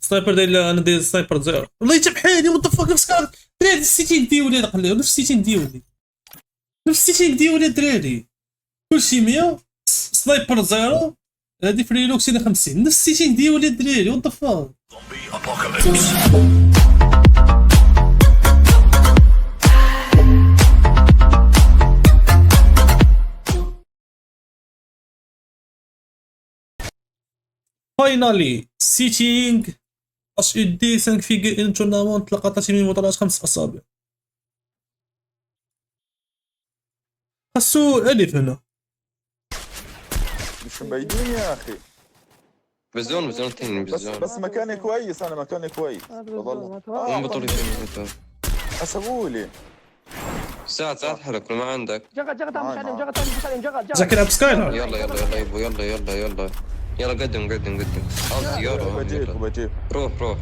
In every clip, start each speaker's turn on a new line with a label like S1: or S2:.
S1: سنايبر داير انا داير سنايبر زيرو والله جاب حالي وات ذا فاك سكار دراري السيتينغ ديالي نقليو نفس السيتينغ ديالي نفس السيتينغ ديالي دراري كلشي 100 سنايبر زيرو هادي فريلوكسين 50 نفس السيتينغ ديالي دراري وات ذا فاك فاينالي سيتينغ اش اي دي 5 فيغ ان تورنمنت لقطات من بطولات 5 اصابع خاصو الف هنا
S2: مش مبينين يا اخي.
S3: بزون ثاني بزون
S2: بس مكاني كويس، انا مكاني كويس والله.
S3: من بطولتين
S2: حسبوا لي
S3: ساعات حرك ما عندك.
S4: جغد مسلم جغد
S1: ذاك يلعب سكايلر
S3: يلا يبو يلا قدم
S2: بجيب
S3: روح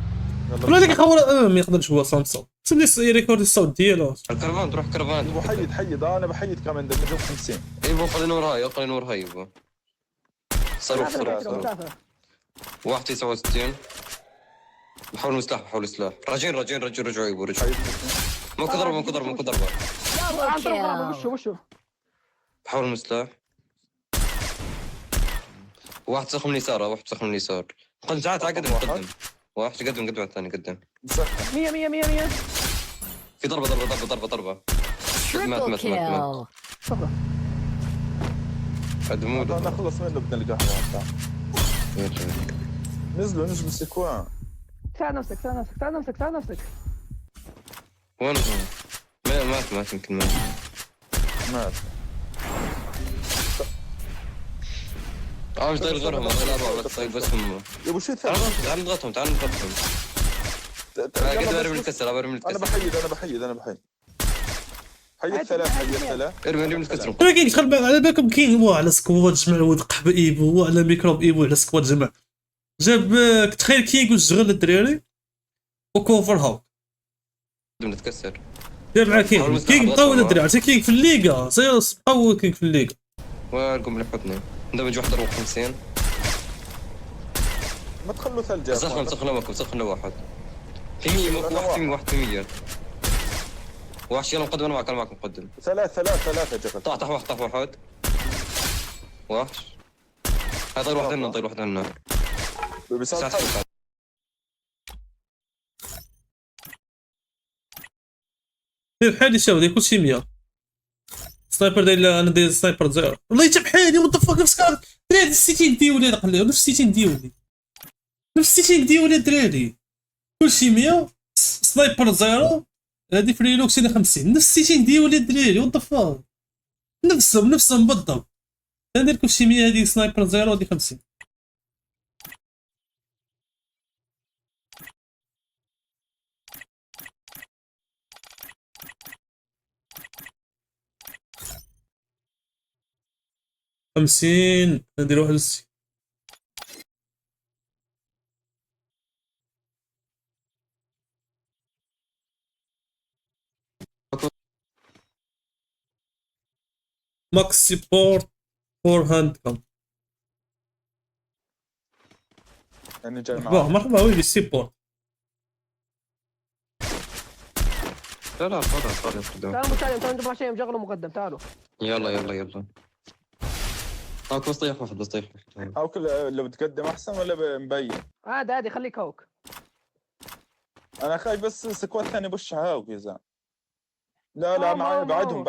S1: ولا ديك خاور ما يقدرش هو سامسونج سمي يريكورد الصوت ديالو
S3: الكرفان تروح كرفان
S2: يبو حيد انا بحيد كمان دمجهم 50
S3: يبو خلي نور هاي يبو صاروخ 169 بحاول سلاح راجعين رجعوا يبو رجعوا ممكن ضربه
S4: وشو
S3: بحاول مسلاح واحد سخن من اليسار قل تعال قدم واحد قدم الثاني قدم
S2: مسخن
S4: 100
S3: في ضربة مات قدموا له
S2: نخلص منه بدنا القهوه. نزلوا سكوان.
S4: ساعد نفسك
S3: وين هو؟ مات يمكن
S2: مات.
S3: مش داير غيرهم هذول بس طيب بس هم
S2: يا ابو شو
S3: تعال نضغطهم قد ارمي الكسر
S2: انا بحيد حيد ثلاث
S3: ارمي الكسر
S1: ولكن تخرب على بالكم كاين هو على سكواد جمع ودق بايبو هو على ميكروب ايبو على سكواد جمع جاب تخيل كينغ وشغل الدراري وكوفر هاو
S3: نتكسر
S1: دار مع كينغ بقاو الدراري عرفتي كينغ في الليغا بقاو كينغ في الليغا
S3: وارقم اللي حطني ندمج واحد 54
S2: ما تخلوا ثلج.
S3: سخن واحد في 100 واحد في 100 واحد يلا مقدم. انا معك مقدم.
S2: ثلاثة جفت.
S3: طاح واحد هاي طير واحد لنا
S1: دير بحالي شاو كلشي 100 سنايبر داير انا داير سنايبر زيرو والله جاب حالي وات ذا فاك سكار دراري السيتينغ ديالي نقليو نفس السيتينغ ديالي دراري كلشي 100 سنايبر زيرو هادي فريلوكسين 50 نفس السيتينغ ديالي دراري وات ذا فاك نفسهم بالضبط ندير كلشي 100 هادي سنايبر زيرو هادي 50 50 ندير 61 ماكس سبورت فور هاند كام
S2: يعني جاي
S1: مرحبا ويلي سبورت
S3: لا فاضي
S4: تعالوا مسالم نجيب شيء مشغله مقدم تعالوا
S3: يلا هاك بس طيح واحد
S2: او كل لو بتقدم احسن ولا مبين.
S4: عادي خليك هوك.
S2: انا خايف بس سكوات ثاني بوش هاوك يا زلمه. لا معي بعدهم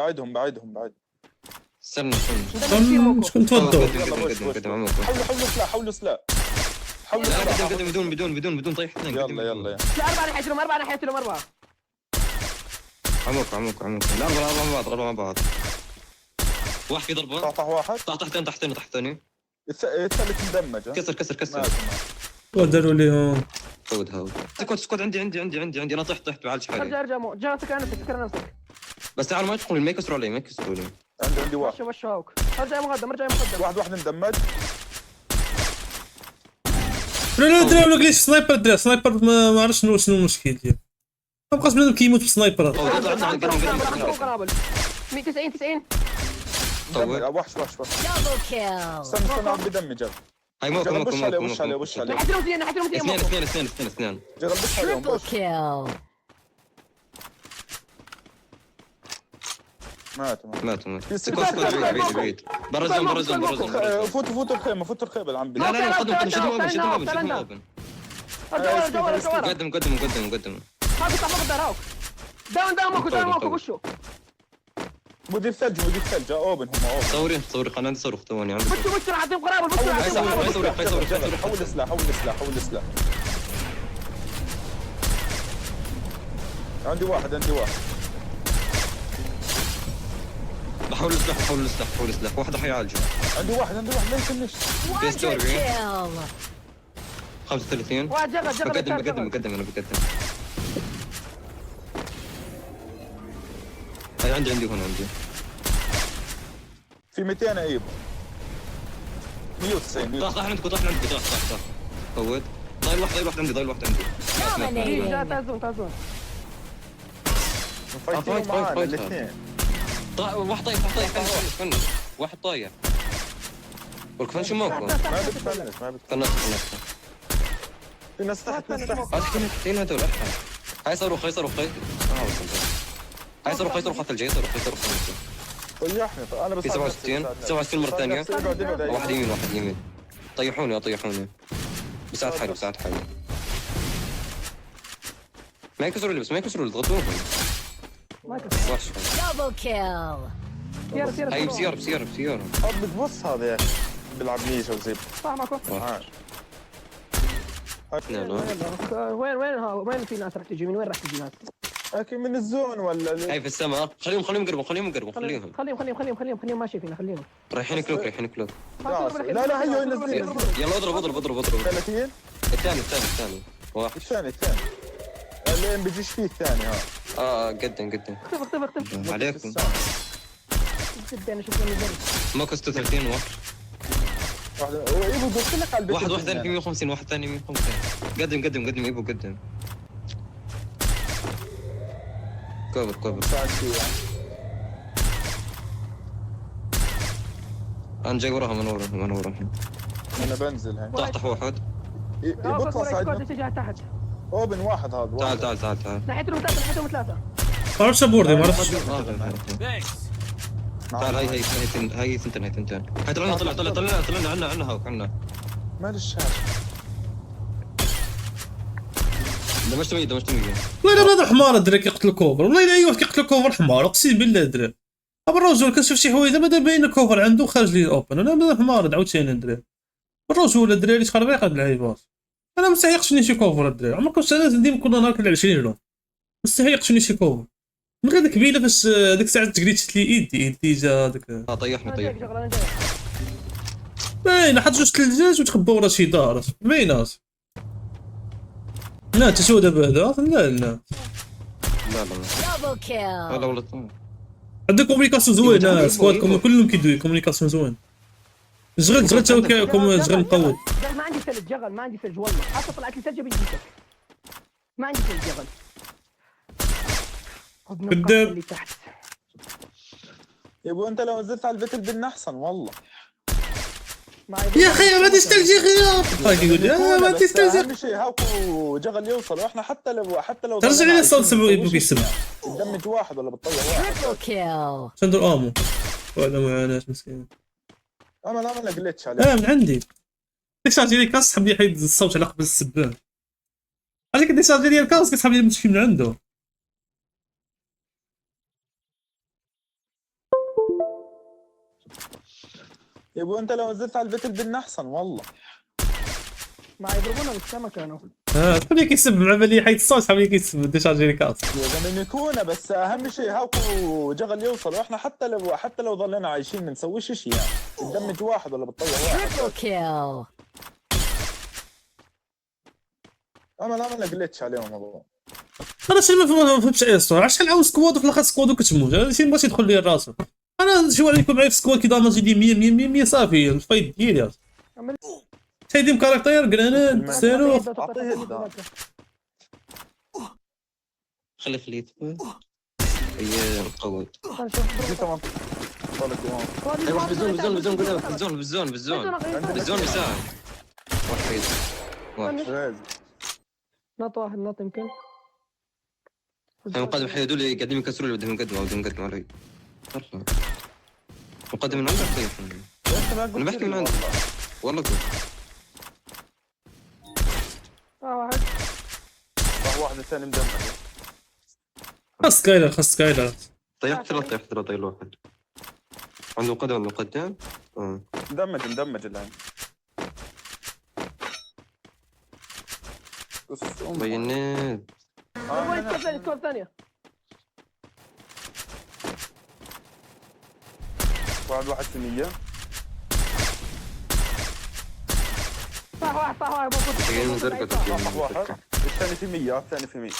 S3: استنى
S1: شكون تفضل
S2: حولوا سلاح
S3: بدون طيح اثنين.
S2: يلا
S4: 4 ناحيتهم 4
S3: عمق لا 4 مع بعض واحد في ضربه
S2: طاح واحد
S3: تحتاني
S2: الثالث مدمج.
S3: كسر
S1: وداروا ليهم
S3: سكوت عندي انا طحت بعالج حالي.
S4: ارجع جا سكر نفسك
S3: بس تعال ما يدخلون ما يكسروا علي
S2: عندي واحد
S4: وش هوك ارجع مقدم
S2: واحد مدمج.
S1: لا درا ليش سنايبر ما عرفش شنو المشكل ديالو ما بقاش بنادم كيموت بسنايبر
S4: 190
S2: وحش. استنى بدمج.
S3: هاي موكو
S2: جرب
S3: موكو
S2: بش عليه
S3: موكو
S2: بش عليه
S3: موكو
S2: بش عليه.
S4: ناحية المسيح ناحية المسيح
S3: اثنين
S4: موكو.
S3: اثنين اثنين اثنين اثنين.
S2: جرب بش عليهم
S5: Triple
S2: بش.
S5: kill.
S2: ماتوا.
S3: ماتوا
S2: في
S3: سكوت سكوت بعيد بعيد بعيد. برا الزون برا الزون برا الزون.
S2: فوتوا الخيمة فوتوا الخيمة العم
S3: لا لا لا قدم قدم شدهم اوبن شدهم اوبن شدهم
S4: لا.
S3: اوبن.
S4: جوا
S3: قدم قدم قدم قدم.
S4: ما قطع ما قدر هاوك. داون موكو داون موكو بشو.
S2: مدير ثلج اوبن هم اوبن.
S3: صوري صوري خلينا نصور ثواني عندي.
S4: بشو راح اعطيهم قرابة بشو راح
S3: هاي صوري هاي صوري هاي صوري.
S2: حول السلاح عندي واحد
S3: بحاول السلاح بحاول السلاح بحاول السلاح. واحد راح يعالجه.
S2: عندي واحد ما يفنش.
S5: Quadra kill.
S3: 35.
S4: واحد جغل
S3: بقدم انا بقدم. هاي عندي هون عندي.
S2: في 200 ايب 190
S3: طاح عندك طاح فوت. ضايل واحد عندي
S5: Dominating.
S4: تازون
S2: فايتين معانا
S3: فايت.
S2: الاثنين.
S3: واحد طايح فنش واحد طايح. والكفن شو موكو؟
S2: ما بتفنش
S3: فنش.
S2: في ناس تحت
S3: اثنين هذول احنا. هاي صاروخ هاي صاروخ الثلج.
S2: طيحني انا بس
S3: في 67 مرة ثانية. واحد يمين. طيحوني بساعد حالي. ما يكسروا اللي تغطوهم. وحش.
S5: Double kill.
S3: هاي بسيارة
S2: بتبص هذا يا اخي بيلعب نيشا وزي
S4: صح ماكو. وين في ناس راح تجي من وين راح تجي ناس؟
S2: لكن من الزون ولا
S3: هاي في السماء. خليهم يقربوا
S4: خليهم ماشي فينا خليهم.
S3: رايحين كلوك
S2: لا هيو ينزل
S3: يلا اضرب
S2: 30
S3: الثاني واحد.
S2: الثاني اللي ما بيجيش فيه الثاني ها
S3: قدم
S4: اختف
S3: عليكم.
S4: جدا اشوف وين نزل.
S3: ماكو 36 واحد
S2: ايبو قلت لك على البيت
S3: واحد ثاني في 150 واحد ثاني 150. قدم ايبو قدم. كوبر
S2: ساعد فيه
S3: انا جاي وراها من ورا
S2: انا بنزل هاي
S3: طاح واحد.
S2: بطلع ساعدنا
S4: اتجاه تحت
S2: اوبن واحد هذا
S3: تعال
S4: ناحيتهم ثلاثة
S1: ما اعرفش ابوردي ما اعرفش.
S3: تعال هاي ثنتين هاي طلعنا عنا هاوك عنا.
S2: مال الشاشة
S3: دمجت مية
S1: والله الا هذا حمار دريك يقتل كوفر. والله الا اي واحد يقتل كوفر حمار اقسم بالله دري. ابا الرجل كنشوف شي حوايج بدا باين كوفر عنده خارج لي اوبن. انا بدا حمار عاوتاني دري. الرجل الدراري شحال باقي هاد اللعيبات. انا مستحيل يقتلني شي كوفر الدراري. عمركم انا ديما كنا نهار كنلعب 20 يوم. مستحيل يقتلني شي كوفر. من غير ديك بيله فاش ديك الساعه تقريت لي ايدي جا داك.
S3: طيحني
S1: باينه حط جوج ثلجاج وتخبى ورا شي دار باينات. لا تشو دابا هذا لا
S5: Double kill.
S3: والله
S1: عندك كومونيكاسيون زوينه سكوادكم كلهم كيدوي كومونيكاسيون زوين. زغد زغد مقود.
S4: ما عندي ثلج جغل ما عندي ثلج والله حتى طلعت لي ثلجة بيجيك ما عندي ثلج جغل.
S1: كذاب.
S4: اللي تحت
S2: يبو انت لو نزلت على البيت البن احسن والله.
S1: يا اخي ما تستلجي خيار يقول يا ما تستلجي.
S2: اهم شيء هاكو جغل يوصل واحنا حتى لو
S1: ترجع لي الصوت سمعوا يبقى يسمع.
S2: دمج واحد ولا بتطير واحد.
S5: Triple kill.
S1: شندر امو ولا معاناة مسكين.
S2: انا جلتش عليه.
S1: من عندي ديشارجي لي كاس حب يحيد الصوت على قبل السبان. هذيك ديشارجي لي الكاس كتحب يمشي من عنده.
S2: يبو انت لو نزلت على البيت البن احسن والله.
S4: ما يضربونا بالسما كانوا.
S1: خليه كيسب مع بلي يحيد الصوت حب يكيسب ديشارجي لي كاس.
S2: يا زلمه نكونه بس اهم شيء هاكو جغل يوصل واحنا حتى لو ظلينا عايشين ما نسويش شيء يعني. ندمج واحد ولا بتطير واحد.
S5: Triple kill.
S2: انا جلتش عليهم والله.
S1: انا شي ما فهمتش اي صوره عشان عاوز سكواد وفي الاخر سكواد وكتموت. هذا شي باش يدخل لي راسه. انا شي واحد يكون معايا في سكواد كيضرب نجي 100 صافي الفايت ديالي. تيديم كاركتير جراناد سيروف.
S3: خلي هي مقود. اي واحد بالزون بالزون بالزون بساعد واحد واحد
S2: لازم
S4: نط واحد نط يمكن.
S3: المقدم حي هذول قاعدين يكسروا اللي بدهم يقدموا علي. والله مقدم من عندك طيب. انا بحكي من عندك والله كنت
S4: واحد
S2: واحد الثاني مدمر.
S1: خاص سكايلر
S3: طيحت ثلاثة طيح الواحد عنده قدم مقدم.
S2: مدمج الآن.
S3: بينات
S4: وين الكور الثانية؟
S2: واحد في 100.
S4: صح واحد
S3: شغالين درجة
S2: واحد الثاني في 100 الثاني في 100.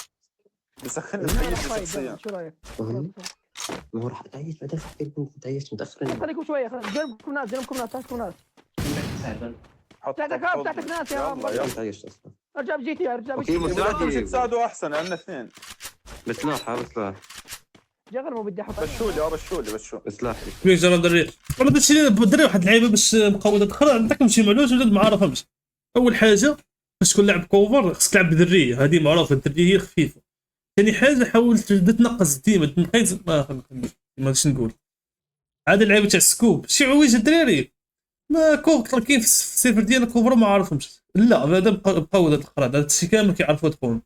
S2: بسخن الحي شخصيا.
S4: شو رايك؟
S3: ما هو راح تعيش بعدين تعيش متأخر.
S4: خليكم شوية جنبكم ناس تحتكم ناس. تحتك ناس يا عم.
S3: تعيش أصلا.
S4: ارجع بجيتي
S3: أوكي مساعدة
S2: تساعدوا أحسن عندنا اثنين.
S3: بسلاح
S4: جغل مو بدي احط.
S2: بشولي
S3: بسلاح.
S1: كيف جرى دري والله داكشي دري واحد اللعيبه باش مقودات اخرى عندكم شي معلومات ولا ما عارفهمش. اول حاجه باش تكون لاعب كوفر خصك تلعب بدريه، هذه معروفه الدريه هي خفيفه. ثاني حاجه حاول تنقص ديما تنقص ما غاديش نقول عاد اللعيبه تاع السكوب شي عويج الدراري ما كاين في السيرفر ديالنا كوفر ما عارفهمش. لا هذا مقودات الاخرى هذا الشيء كامل كيعرفوا يدخلون.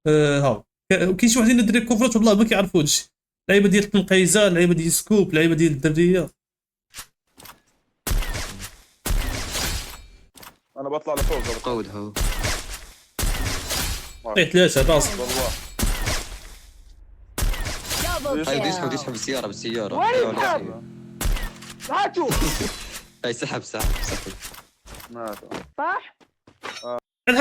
S1: ها كاين شي وحدين الدراري كوفرات والله ما كيعرفوش. لعيبه ديال التنقيزه، لعيبه ديال السكوب، لعيبه ديال الدريه.
S2: انا بطلع لفوق
S3: قود هو
S1: طيح ثلاثه راس
S2: والله.
S5: Double
S3: هاي
S5: kill.
S3: يسحب بالسيارة
S4: وين يسحب؟ هاتوا
S3: هاي سحب
S2: ما
S4: صح؟